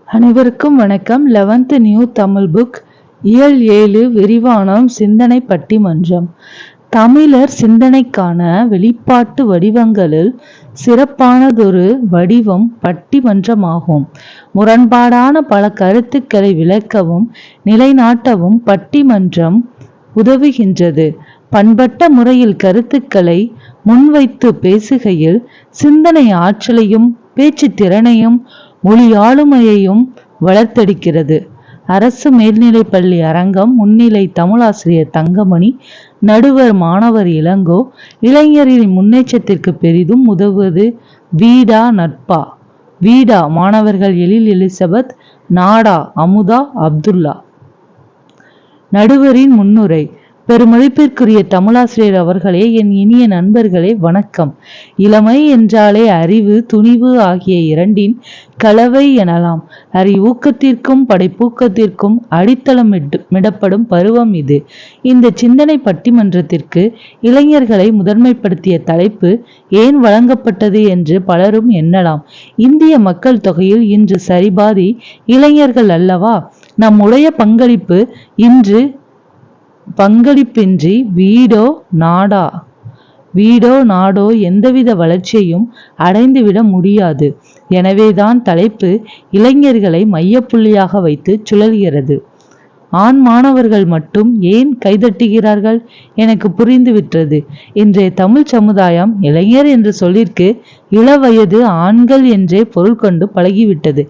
அனைவருக்கும் வணக்கம். 11th new Tamil book, இயல் 7, விரிவானம், சிந்தனை பட்டிமன்றம். தமிழர் சிந்தனைக்கான வெளிப்பாட்டு வடிவங்களில் சிறப்பானதொரு வடிவம் பட்டிமன்றமாகும். முரண்பாடான பல கருத்துக்களை விளக்கவும் நிலைநாட்டவும் பட்டிமன்றம் உதவுகின்றது. பண்பட்ட முறையில் கருத்துக்களை முன்வைத்து பேசுகையில் சிந்தனை ஆற்றலையும் பேச்சு திறனையும் மொழி ஆளுமையையும் வளர்த்தெடுக்கிறது. அரசு மேல்நிலைப்பள்ளி அரங்கம். முன்னிலை தமிழாசிரியர் தங்கமணி, நடுவர் மாணவர் இளங்கோ. இளைஞரின் முன்னேற்றத்திற்கு பெரிதும் உதவுவது வீடா நட்பா? வீடா மாணவர்கள் எழில் எலிசபெத், நாடா அமுதா அப்துல்லா. நடுவரின் முன்னுரை. பெருமதிப்பிற்குரிய தமிழாசிரியர் அவர்களே, என் இனிய நண்பர்களே, வணக்கம். இளமை என்றாலே அறிவு, துணிவு ஆகிய இரண்டின் கலவை எனலாம். அறிவூக்கத்திற்கும் படைப்பூக்கத்திற்கும் அடித்தளமிடப்படும் பருவம் இது. இந்த சிந்தனை பட்டிமன்றத்திற்கு இளைஞர்களை முதன்மைப்படுத்திய தலைப்பு ஏன் வழங்கப்பட்டது என்று பலரும் எண்ணலாம். இந்திய மக்கள் தொகையில் இன்று சரிபாதி இளைஞர்கள் அல்லவா? நம்முடைய பங்களிப்பின்றி வீடோ நாடோ எந்தவித வளர்ச்சியையும் அடைந்துவிட முடியாது. எனவேதான் தலைப்பு இளைஞர்களை மையப்புள்ளியாக வைத்து சுழல்கிறது. ஆண் மாணவர்கள் மட்டும் ஏன் கைதட்டுகிறார்கள்? எனக்கு புரிந்துவிட்டது. இன்றைய தமிழ் சமுதாயம் இளைஞர் என்ற சொல்லிற்கு இளவயது ஆண்கள் என்றே பொருள் கொண்டு பழகிவிட்டது.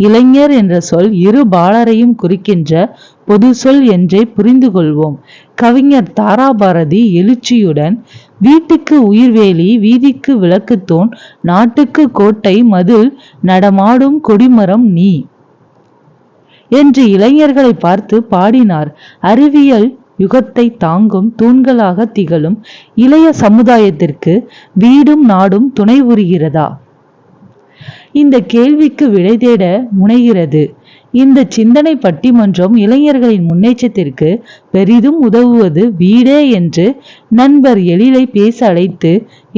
இளைஞர் என்ற சொல் இரு பாலரையும் குறிக்கின்ற பொது சொல் என்றே புரிந்து கொள்வோம். கவிஞர் தாராபாரதி எழுச்சியுடன் வீட்டுக்கு உயிர்வேலி, வீதிக்கு விளக்குத்தூண், நாட்டுக்கு கோட்டை மதில், நடமாடும் கொடிமரம் நீ என்று இளைஞர்களை பார்த்து பாடினார். அறிவியல் யுகத்தை தாங்கும் தூண்களாக திகழும் இளைய சமுதாயத்திற்கு வீடும் நாடும் துணை புரிகிறதா? இந்த கேள்விக்கு விடை தேட முனைகிறது. இந்த சிந்தனை பட்டிமன்றம் இளைஞர்களின் முன்னேற்றத்திற்கு பெரிதும் உதவுவது வீடே என்று நண்பர் எழிலை பேச அழைத்து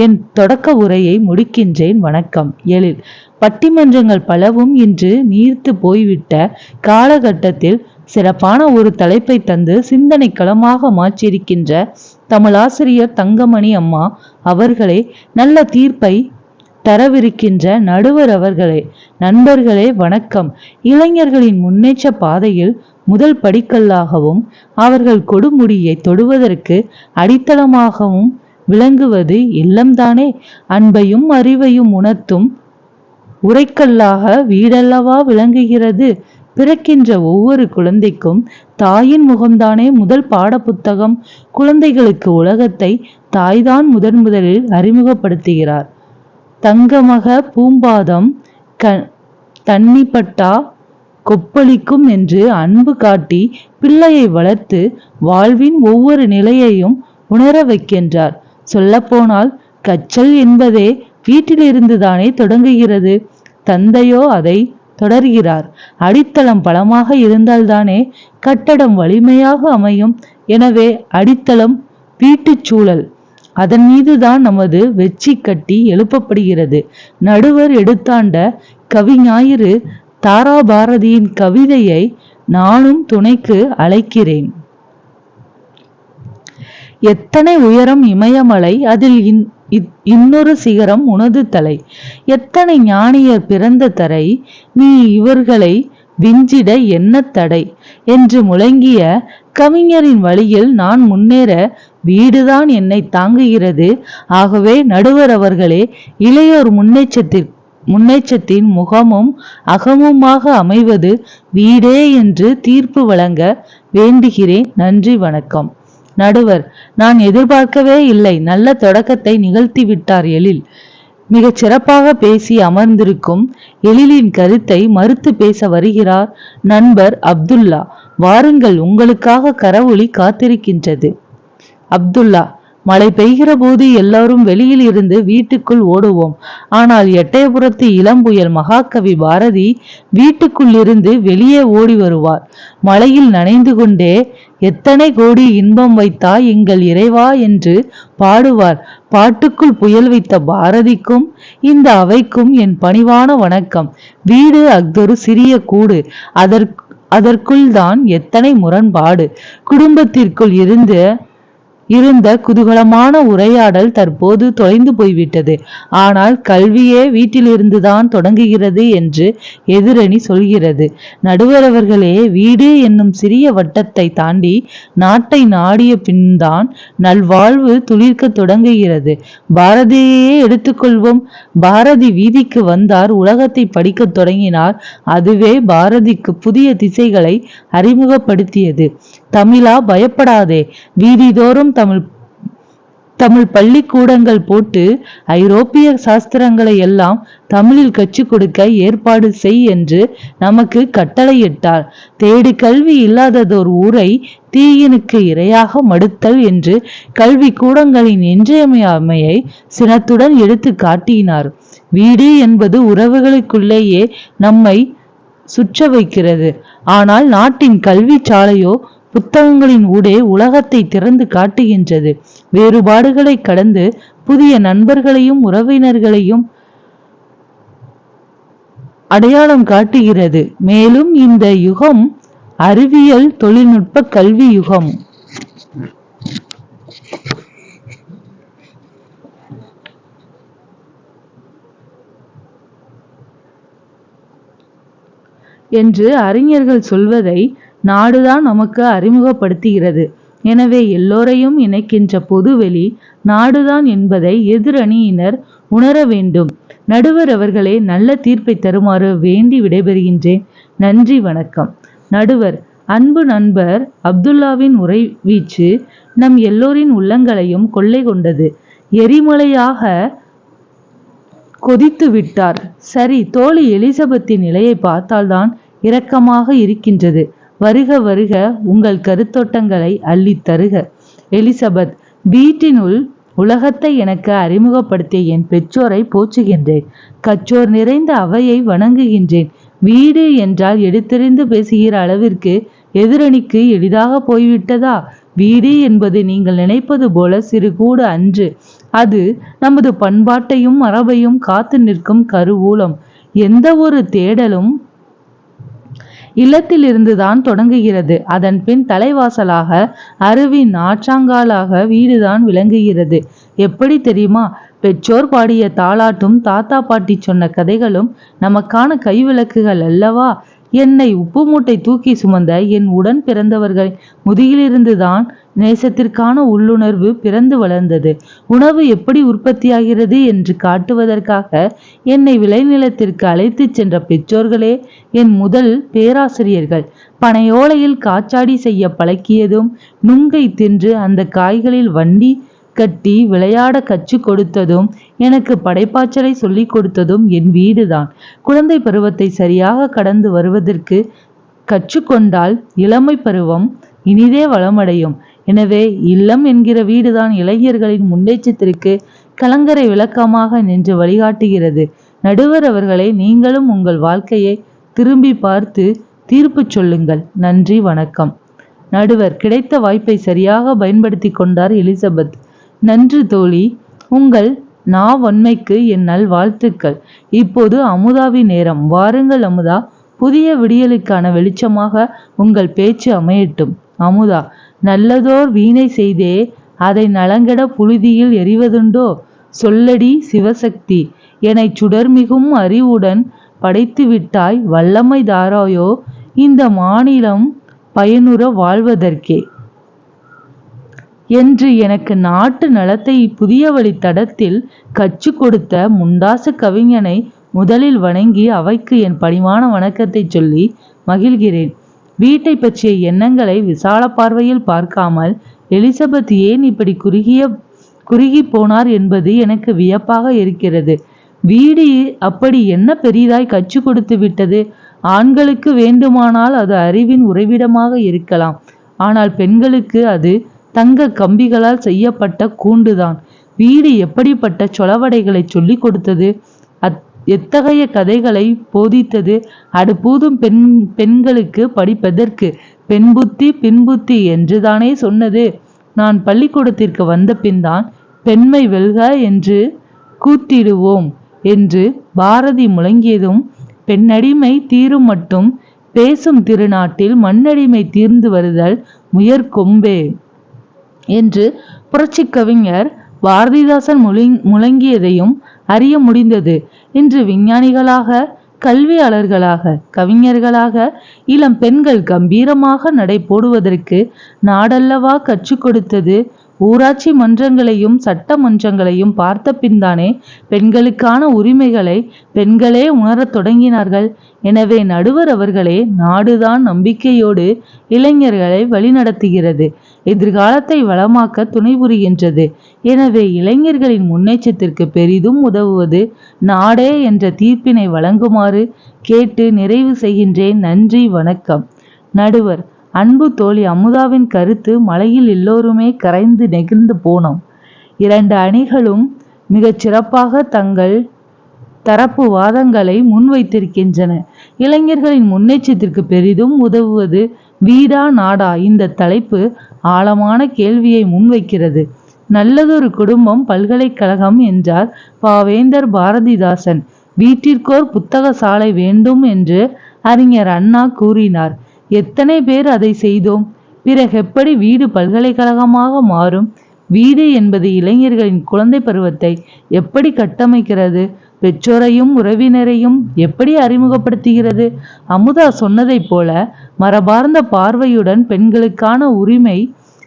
என் தொடக்க உரையை முடிக்கின்றேன். வணக்கம். எழில். பட்டிமன்றங்கள் பலவும் இன்று நீர்த்து போய்விட்ட காலகட்டத்தில் சிறப்பான ஒரு தலைப்பை தந்து சிந்தனை களமாக மாற்றியிருக்கின்ற தமிழாசிரியர் தங்கமணி அம்மா அவர்களே, நல்ல தீர்ப்பை தரவிருக்கின்ற நடுவர் அவர்களே, நண்பர்களே, வணக்கம். இளைஞர்களின் முன்னேற்ற பாதையில் முதல் படிக்கல்லாகவும் அவர்கள் கொடுமுடியை தொடுவதற்கு அடித்தளமாகவும் விளங்குவது இல்லம்தானே. அன்பையும் அறிவையும் உணர்த்தும் உரைக்கல்லாக வீடல்லவா விளங்குகிறது. பிறக்கின்ற ஒவ்வொரு குழந்தைக்கும் தாயின் முகம்தானே முதல் பாட புத்தகம். குழந்தைகளுக்கு உலகத்தை தாய்தான் முதலில் அறிமுகப்படுத்துகிறார். தங்கமக பூம்பாதம் தண்ணிப்பட்டா கொப்பளிக்கும் என்று அன்பு காட்டி பிள்ளையை வளர்த்து வாழ்வின் ஒவ்வொரு நிலையையும் உணர வைக்கின்றார். சொல்லப்போனால் கற்றல் என்பதே வீட்டிலிருந்துதானே தொடங்குகிறது. தந்தையோ அதை தொடர்கிறார். அடித்தளம் பலமாக இருந்தால்தானே கட்டடம் வலிமையாக அமையும். எனவே அடித்தளம் வீட்டுச் சூழல். அதன் மீதுதான் நமது வெற்றி கட்டி எழுப்பப்படுகிறது. நடுவர் எடுத்தாண்ட கவிஞாயிறு தாராபாரதியின் கவிதையை நானும் துணைக்கு அழைக்கிறேன். எத்தனை உயரம் இமயமலை, அதில் இன்னொரு சிகரம் உனது தலை. எத்தனை ஞானியர் பிறந்த தரை, நீ இவர்களை விஞ்சிட என்ன தடை என்று முழங்கிய கவிஞரின் வழியில் நான் முன்னேற வீடுதான் என்னை தாங்குகிறது. ஆகவே நடுவர் அவர்களே, இளையோர் முன்னேற்றத்தின் முகமும் அகமுமாக அமைவது வீடே என்று தீர்ப்பு வழங்க வேண்டுகிறேன். நன்றி, வணக்கம். நடுவர். நான் எதிர்பார்க்கவே இல்லை. நல்ல தொடக்கத்தை நிகழ்த்தி விட்டார் எழில். மிகச் சிறப்பாக பேசி அமர்ந்திருக்கும் எழிலின் கருத்தை மறுத்து பேச வருகிறார் நண்பர் அப்துல்லா. வாருங்கள், உங்களுக்காக கரவொலி காத்திருக்கின்றது. அப்துல்லா. மழை பெய்கிற போது எல்லாரும் வெளியில் இருந்து வீட்டுக்குள் ஓடுவோம். ஆனால் எட்டயபுரத்து இளம்புயல் மகாகவி பாரதி வீட்டுக்குள் இருந்து வெளியே ஓடி வருவார். மழையில் நனைந்து கொண்டே எத்தனை கோடி இன்பம் வைத்தாய் எங்கள் இறைவா என்று பாடுவார். பாட்டுக்குள் புயல் வைத்த பாரதிக்கும் இந்த அவைக்கும் என் பணிவான வணக்கம். வீடு அஃதொரு சிறிய கூடு. அதற்குள் தான் எத்தனை முரண்பாடு. குடும்பத்திற்குள் இருந்த குதூகலமான உரையாடல் தற்போது தொலைந்து போய்விட்டது. ஆனால் கல்வியே வீட்டிலிருந்துதான் தொடங்குகிறது என்று எதிரணி சொல்கிறது. நடுவர் அவர்களே, வீடு என்னும் சிறிய வட்டத்தை தாண்டி நாட்டை நாடிய பின்தான் நல்வாழ்வு துளிர்க்க தொடங்குகிறது. பாரதியையே எடுத்துக்கொள்வோம். பாரதி வீதிக்கு வந்தார், உலகத்தை படிக்க தொடங்கினார். அதுவே பாரதிக்கு புதிய திசைகளை அறிமுகப்படுத்தியது. தமிழா, பயப்படாதே. வீதிதோறும் தமிழ் பள்ளிக்கூடங்கள் போட்டு ஐரோப்பிய சாஸ்திரங்களை எல்லாம் தமிழில் கற்றுக் கொடுக்க ஏற்பாடு செய் என்று நமக்கு கட்டளையிட்டார். தேடு கல்வி இல்லாததோர் ஊரை தீயினுக்கு இரையாக மடுத்தல் என்று கல்வி கூடங்களின் இன்றியமையாமையை சினத்துடன் எடுத்து காட்டினார். வீடு என்பது உறவுகளுக்குள்ளேயே நம்மை சுற்ற வைக்கிறது. ஆனால் நாட்டின் கல்வி சாலையோ புத்தகங்களின் ஊடே உலகத்தை திறந்து காட்டுகின்றது. வேறுபாடுகளை கடந்து புதிய நண்பர்களையும் உறவினர்களையும் அடையாளம் காட்டுகிறது. மேலும் இந்த யுகம் அறிவியல் தொழில்நுட்ப கல்வி யுகம். என்று அறிஞர்கள் சொல்வதை நாடுதான் நமக்கு அறிமுகப்படுத்துகிறது. எனவே எல்லோரையும் இணைக்கின்ற பொதுவெளி நாடுதான் என்பதை எதிரணியினர் உணர வேண்டும். நடுவர் அவர்களே, நல்ல தீர்ப்பை தருமாறு வேண்டி விடைபெறுகின்றேன். நன்றி, வணக்கம். நடுவர்: அன்பு நண்பர் அப்துல்லாவின் உரைவீச்சு நம் எல்லோரின் உள்ளங்களையும் கொள்ளை கொண்டது. எரிமலையாக கொதித்து விட்டார். சரி, தோழி எலிசபெத்தின் நிலையை பார்த்தால்தான் இரக்கமாக இருக்கின்றது. வருக வருக, உங்கள் கருத்தோட்டங்களை அள்ளித் தருக. எலிசபெத்: வீட்டினுள் உலகத்தை எனக்கு அறிமுகப்படுத்திய என் பெற்றோரை போற்றுகின்றேன். கற்றோர் நிறைந்த அவையை வணங்குகின்றேன். வீடு என்றால் எடுத்தெறிந்து பேசுகிற அளவிற்கு எதிரணிக்கு எளிதாக போய்விட்டதா? வீடு என்பது நீங்கள் நினைப்பது போல சிறு கூடு அன்று. அது நமது பண்பாட்டையும் மரபையும் காத்து நிற்கும் கருவூலம். எந்த ஒரு தேடலும் இல்லத்திலிருந்துதான் தொடங்குகிறது. அதன் பின் தலைவாசலாக, அறிவின் ஆற்றாங்காலாக வீடுதான் விளங்குகிறது. எப்படி தெரியுமா? பெற்றோர் பாடிய தாலாட்டும் தாத்தா பாட்டி சொன்ன கதைகளும் நமக்கான கைவிளக்குகள் அல்லவா? என்னை உப்பு மூட்டை தூக்கி சுமந்த என் உடன் பிறந்தவர்கள் முதுகிலிருந்துதான் நேசத்திற்கான உள்ளுணர்வு பிறந்து வளர்ந்தது. உணவு எப்படி உற்பத்தியாகிறது என்று காட்டுவதற்காக என்னை விளைநிலத்திற்கு அழைத்து சென்ற பெற்றோர்களே என் முதல் பேராசிரியர்கள். பனையோலையில் காற்றாடி செய்ய பழக்கியதும், நுங்கை தின்று அந்த காய்களில் வண்டி கட்டி விளையாட கற்றுக் கொடுத்ததும், எனக்கு படைப்பாற்றலை சொல்லிக் கொடுத்ததும் என் வீடுதான். குழந்தை பருவத்தை சரியாக கடந்து வருவதற்கு கற்றுக்கொண்டால் இளமை பருவம் இனிதே வளமடையும். எனவே இல்லம் என்கிற வீடுதான் இளைஞர்களின் முன்னேற்றத்திற்கு கலங்கரை விளக்கமாக நின்று வழிகாட்டுகிறது. நடுவர் அவர்களை, நீங்களும் உங்கள் வாழ்க்கையை திரும்பி பார்த்து தீர்ப்பு சொல்லுங்கள். நன்றி, வணக்கம். நடுவர்: கிடைத்த வாய்ப்பை சரியாக பயன்படுத்தி கொண்டார் எலிசபெத். நன்று தோழி, உங்கள் நாவன்மைக்கு என் நல்வாழ்த்துக்கள். இப்போது அமுதாவின் நேரம். வாருங்கள் அமுதா, புதிய விடியலுக்கான வெளிச்சமாக உங்கள் பேச்சு அமையட்டும். அமுதா: நல்லதோர் வீணை செய்தே அதை நலங்கெட புழுதியில் எறிவதுண்டோ? சொல்லடி சிவசக்தி, என்னை சுடர்மிகும் அறிவுடன் படைத்துவிட்டாய், வல்லமை தாராயோ இந்த மாநிலம் பயனுற வாழ்வதற்கே என்று எனக்கு நாட்டு நலத்தை புதிய வழி தடத்தில் கற்றுக் கொடுத்த முண்டாசு கவிஞனை முதலில் வணங்கி அவைக்கு என் பணிவான வணக்கத்தை சொல்லி மகிழ்கிறேன். வீட்டை பற்றிய எண்ணங்களை விசால பார்வையில் பார்க்காமல் எலிசபெத் ஏன் இப்படி குறுகி போனார் என்பது எனக்கு வியப்பாக இருக்கிறது. வீடு அப்படி என்ன பெரிதாய் கற்றுக் கொடுத்து விட்டது? ஆண்களுக்கு வேண்டுமானால் அது அறிவின் உறைவிடமாக இருக்கலாம். ஆனால் பெண்களுக்கு அது தங்க கம்பிகளால் செய்யப்பட்ட கூண்டுதான். வீடு எப்படிப்பட்ட சொலவடைகளை சொல்லிக் கொடுத்தது, எத்தகைய கதைகளை போதித்தது. அடுப்பூதும் பெண்களுக்கு படிப்பதற்கு பெண் புத்தி பின்புத்தி என்றுதானே சொன்னது. நான் பள்ளிக்கூடத்திற்கு வந்த பின்தான் பெண்மை வெல்க என்று கூத்திடுவோம் என்று பாரதி முழங்கியதும், பெண்ணடிமை தீரும் மட்டும் பேசும் திருநாட்டில் மண்ணடிமை தீர்ந்து வருதல் முயற்கொம்பே என்று புரட்சி கவிஞர் பாரதிதாசன் முழங்கியதையும் அறிய முடிந்தது. இன்று விஞ்ஞானிகளாக, கல்வியாளர்களாக, கவிஞர்களாக இளம் பெண்கள் கம்பீரமாக நடை போடுவதற்கு நாடல்லவா கற்றுக் கொடுத்தது. ஊராட்சி மன்றங்களையும் சட்ட மன்றங்களையும் பார்த்த பின்தானே பெண்களுக்கான உரிமைகளை பெண்களே உணரத் தொடங்கினார்கள். எனவே நடுவர் அவர்களே, நாடுதான் நம்பிக்கையோடு இளைஞர்களை வழிநடத்துகிறது, எதிர்காலத்தை வளமாக்க துணை புரிகின்றது. எனவே இளைஞர்களின் முன்னேற்றத்திற்கு பெரிதும் உதவுவது நாடே என்ற தீர்ப்பினை வழங்குமாறு கேட்டு நிறைவு செய்கின்றேன். நன்றி, வணக்கம். நடுவர்: அன்பு தோழி அமுதாவின் கருத்து மலையில் எல்லோருமே கரைந்து நெகிழ்ந்து போனோம். இரண்டு அணிகளும் மிகச் சிறப்பாக தங்கள் தரப்பு வாதங்களை முன்வைத்திருக்கின்றன. இளைஞர்களின் முன்னேற்றத்திற்கு பெரிதும் உதவுவது வீடா நாடா? இந்த தலைப்பு ஆழமான கேள்வியை முன்வைக்கிறது. நல்லதொரு குடும்பம் பல்கலைக்கழகம் என்றார் பாவேந்தர் பாரதிதாசன். வீட்டிற்கோர் புத்தக சாலை வேண்டும் என்று அறிஞர் அண்ணா கூறினார். எத்தனை பேர் அதை செய்தோம்? பிறகு எப்படி வீடு பல்கலைக்கழகமாக மாறும்? வீடு என்பது இளைஞர்களின் குழந்தை பருவத்தை எப்படி கட்டமைக்கிறது? பெற்றோரையும் உறவினரையும் எப்படி அறிமுகப்படுத்துகிறது? அமுதா சொன்னதைப் போல மரபார்ந்த பார்வையுடன் பெண்களுக்கான உரிமை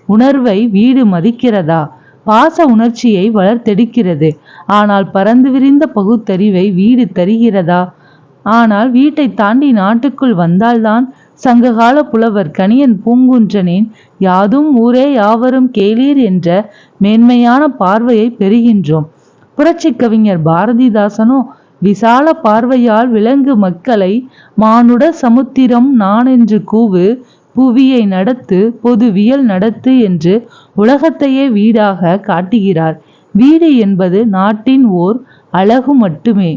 உணர்வை வீடு மதிக்கிறதா? பாச உணர்ச்சியை வளர்த்தெடுக்கிறது. ஆனால் பறந்து விரிந்த பகுத்தறிவை வீடு தருகிறதா? ஆனால் வீட்டை தாண்டி நாட்டுக்குள் வந்தால்தான் சங்ககால புலவர் கணியன் பூங்குன்றனின் யாதும் ஊரே யாவரும் கேளீர் என்ற மேன்மையான பார்வையை பெறுகின்றோம். புரட்சி கவிஞர் பாரதிதாசனோ விசால பார்வையால் விலங்கு மக்களை மானுட சமுத்திரம் நான் என்று கூவு, புவியை நடத்து, பொதுவியல் நடத்து என்று உலகத்தையே வீடாக காட்டுகிறார். வீடு என்பது நாட்டின் ஓர் அழகு மட்டுமே.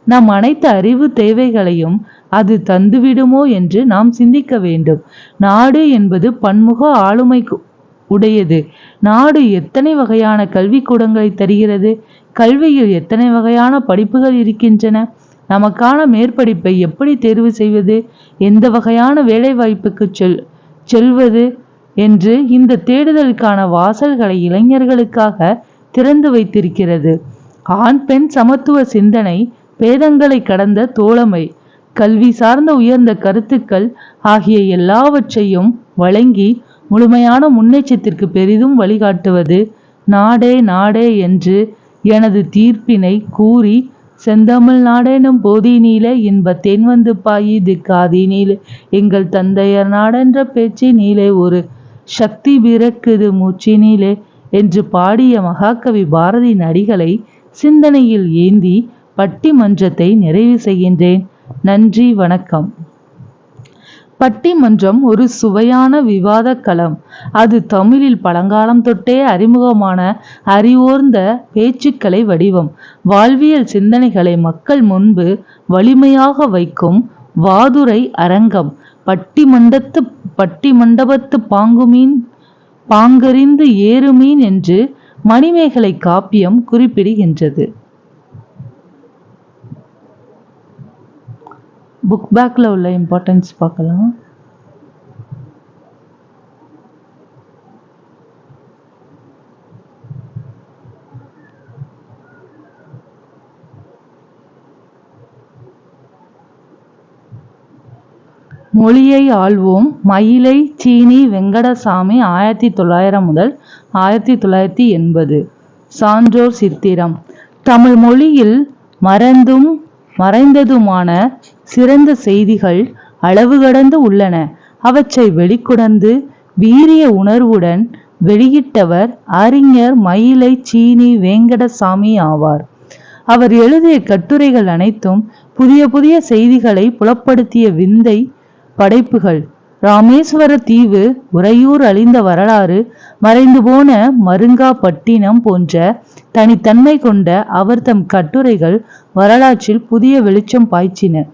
நம் அனைத்து அறிவு தேவைகளையும் அது தந்துவிடுமோ என்று நாம் சிந்திக்க வேண்டும். நாடு என்பது பன்முக ஆளுமை உடையது. நாடு எத்தனை வகையான கல்விக்கூடங்களை தருகிறது? கல்வியில் எத்தனை வகையான படிப்புகள் இருக்கின்றன? நமக்கான மேற்படிப்பை எப்படி தேர்வு செய்வது? எந்த வகையான வேலை வாய்ப்புக்கு செல்வது என்று இந்த தேடுதலுக்கான வாசல்களை இளைஞர்களுக்காக திறந்து வைத்திருக்கிறது. ஆண் பெண் சமத்துவ சிந்தனை, பேதங்களை கடந்த தோழமை, கல்வி சார்ந்த உயர்ந்த கருத்துக்கள் ஆகிய எல்லாவற்றையும் வழங்கி முழுமையான முன்னேற்றத்திற்கு பெரிதும் வழிகாட்டுவது நாடே நாடே என்று எனது தீர்ப்பினை கூறி, செந்தமிழ் நாடெனும் போதினிலே இன்ப தேன் வந்து பாயுது காதினிலே, எங்கள் தந்தையர் நாடென்ற பேச்சினிலே ஒரு சக்தி பிறக்குது மூச்சினிலே என்று பாடிய மகாகவி பாரதியின் அடிகளை சிந்தனையில் ஏந்தி பட்டிமன்றத்தை நிறைவு செய்கின்றேன். நன்றி, வணக்கம். பட்டிமன்றம் ஒரு சுவையான விவாத களம். அது தமிழில் பழங்காலம் தொட்டே அறிமுகமான அறிவோர்ந்த பேச்சுக்களை வடிவம். வாழ்வியல் சிந்தனைகளை மக்கள் முன்பு வலிமையாக வைக்கும் வாதுரை அரங்கம். பட்டிமண்டபத்து பாங்குமீன் பாங்கறிந்து ஏறுமீன் என்று மணிமேகலை காப்பியம் குறிப்பிடுகின்றது. புக் பேக்ல உள்ள இம்பார்ட்டன்ஸ் பார்க்கலாம். மொழியை ஆள்வோம். மயிலை சீனி வெங்கடசாமி 1900 முதல் 1980. சான்றோர் சித்திரம். தமிழ் மொழியில் மறந்தும் மறைந்ததுமான சிறந்த செய்திகள் அளவு கடந்து உள்ளன. அவற்றை வெளிக்கொணர்ந்து வீரிய உணர்வுடன் வெளியிட்டவர் அறிஞர் மயிலை சீனி வெங்கடசாமி ஆவார். அவர் எழுதிய கட்டுரைகள் அனைத்தும் புதிய புதிய செய்திகளை புலப்படுத்திய விந்தை படைப்புகள். ராமேஸ்வர தீவு, உறையூர் அழிந்த வரலாறு, மறைந்து போன மருங்காப்பட்டினம் போன்ற தனித்தன்மை கொண்ட அவர் தம் கட்டுரைகள் வரலாற்றில் புதிய வெளிச்சம் பாய்ச்சின.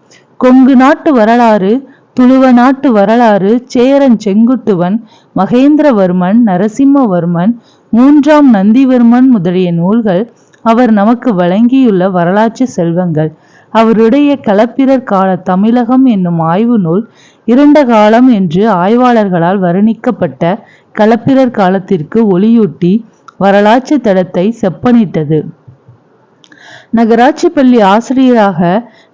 கொங்கு நாட்டு வரலாறு, துளுவ நாட்டு வரலாறு, சேரன் செங்குட்டுவன், மகேந்திரவர்மன், நரசிம்மவர்மன், மூன்றாம் நந்திவர்மன் முதலிய நூல்கள் அவர் நமக்கு வழங்கியுள்ள வரலாற்று செல்வங்கள். அவருடைய களப்பிரர் கால தமிழகம் என்னும் ஆய்வு நூல் இருண்ட காலம் என்று ஆய்வாளர்களால் வர்ணிக்கப்பட்ட களப்பிரர் காலத்திற்கு ஒளியூட்டி வரலாற்று தடத்தை செப்பனிட்டது. நகராட்சி பள்ளி ஆசிரியராக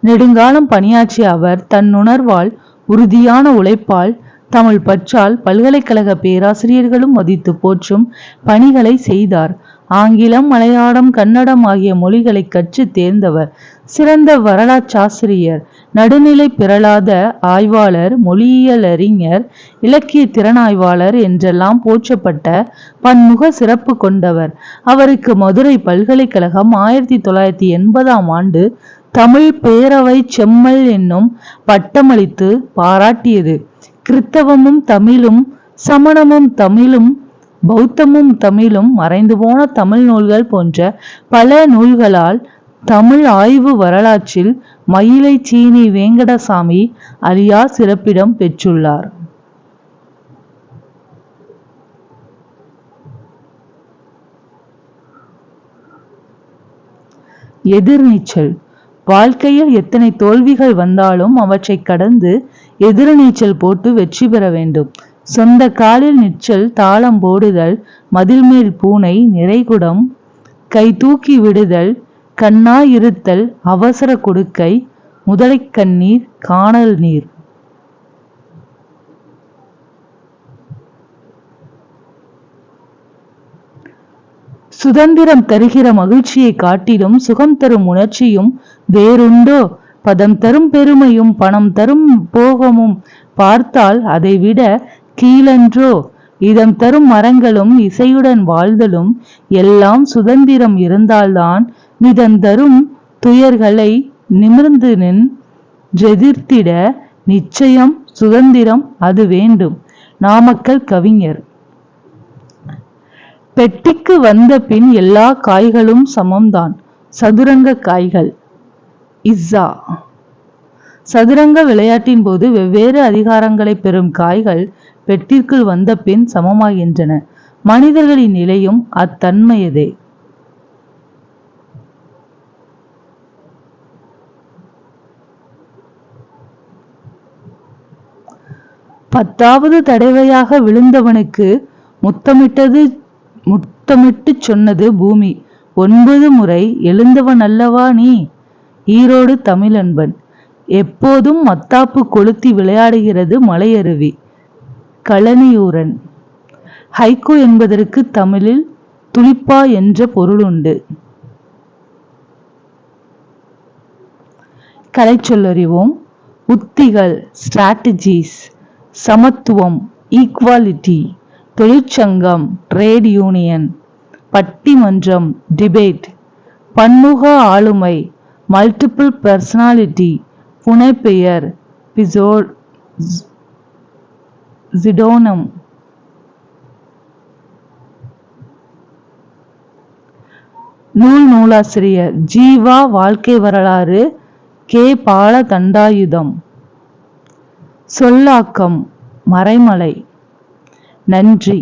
நெடுங்காலம் பணியாற்றிய அவர் தன்னுணர்வால், உறுதியான உழைப்பால், தமிழ் பற்றால் பல்கலைக்கழக பேராசிரியர்களும் மதித்து போற்றும் பணிகளை செய்தார். ஆங்கிலம், மலையாளம், கன்னடம் ஆகிய மொழிகளை கற்று தேர்ந்தவர். சிறந்த வரலாற்றாசிரியர், நடுநிலை பிறழாத ஆய்வாளர், மொழியியலறிஞர், இலக்கிய திறனாய்வாளர் என்றெல்லாம் போற்றப்பட்ட பன்முக சிறப்பு கொண்டவர். அவருக்கு மதுரை பல்கலைக்கழகம் 1980ஆம் ஆண்டு தமிழ் பேரவை செம்மல் என்னும் பட்டமளித்து பாராட்டியது. கிறித்தவமும் தமிழும், சமணமும் தமிழும், பௌத்தமும் தமிழும், மறைந்து போன தமிழ் நூல்கள் போன்ற பல நூல்களால் தமிழ் ஆய்வு வரலாற்றில் மயிலை சீனி வேங்கடசாமி அழியா சிறப்பிடம் பெற்றுள்ளார். எதிர்நீச்சல். வாழ்க்கையில் எத்தனை தோல்விகள் வந்தாலும் அவற்றை கடந்து எதிர்நீச்சல் போட்டு வெற்றி பெற வேண்டும். சொந்த காலில் நிற்றல், தாளம் போடுதல், மதில் மேல் பூனை, நிறைகுடம், கை தூக்கி விடுதல், கண்ணாயிருத்தல், அவசர கொடுக்கை, முதலை கண்ணீர், காணல் நீர். சுதந்திரம் தருகிற மகிழ்ச்சியை காட்டிலும் சுகம் தரும் உணர்ச்சியும் வேறுண்டோ? பதம் தரும் பெருமையும் பணம் தரும் போகமும் பார்த்தால் அதை விட கீழன்றோ? இதம் தரும் மரங்களும் இசையுடன் வாழ்தலும் எல்லாம் சுதந்திரம் இருந்தால்தான் மிதந்தரும் துயர்களை நிமிர்ந்து நின்றெதிர்த்திட நிச்சயம் சுதந்திரம் அது வேண்டும். நாமக்கல் கவிஞர். பெட்டிக்கு வந்த பின் எல்லா காய்களும் சமம்தான். சதுரங்க காய்கள். இஸ்ஸா. சதுரங்க விளையாட்டின் போது வெவ்வேறு அதிகாரங்களை பெறும் காய்கள் பெட்டிற்குள் வந்த பின் சமமாகின்றன. மனிதர்களின் நிலையும் அத்தன்மையதே. பத்தாவது தடவையாக விழுந்தவனுக்கு முத்தமிட்டு சொன்னது பூமி. 9 முறை எழுந்தவன் அல்லவா நீ? ஈரோடு தமிழன்பன். எப்போதும் மத்தாப்பு கொளுத்தி விளையாடுகிறது மலையருவி. கழனியூரன். ஹைக்கூ என்பதற்கு தமிழில் துளிப்பா என்ற பொருளுண்டு. கலை சொல்லறிவோம். உத்திகள், ஸ்ட்ராட்டஜிஸ், சமத்துவம், ஈக்வாலிட்டி, தொழிற்சங்கம், ட்ரேட் யூனியன், பட்டிமன்றம், டிபேட், பன்முக ஆளுமை, மல்டிபிள் பர்சனாலிட்டி, புனைப்பெயர், ஜிடோனம். நூலாசிரியர் ஜீவா. வாழ்க்கை வரலாறு கே. பாலதண்டாயுதம். சொல்லாக்கம் மறைமலை. நன்றி.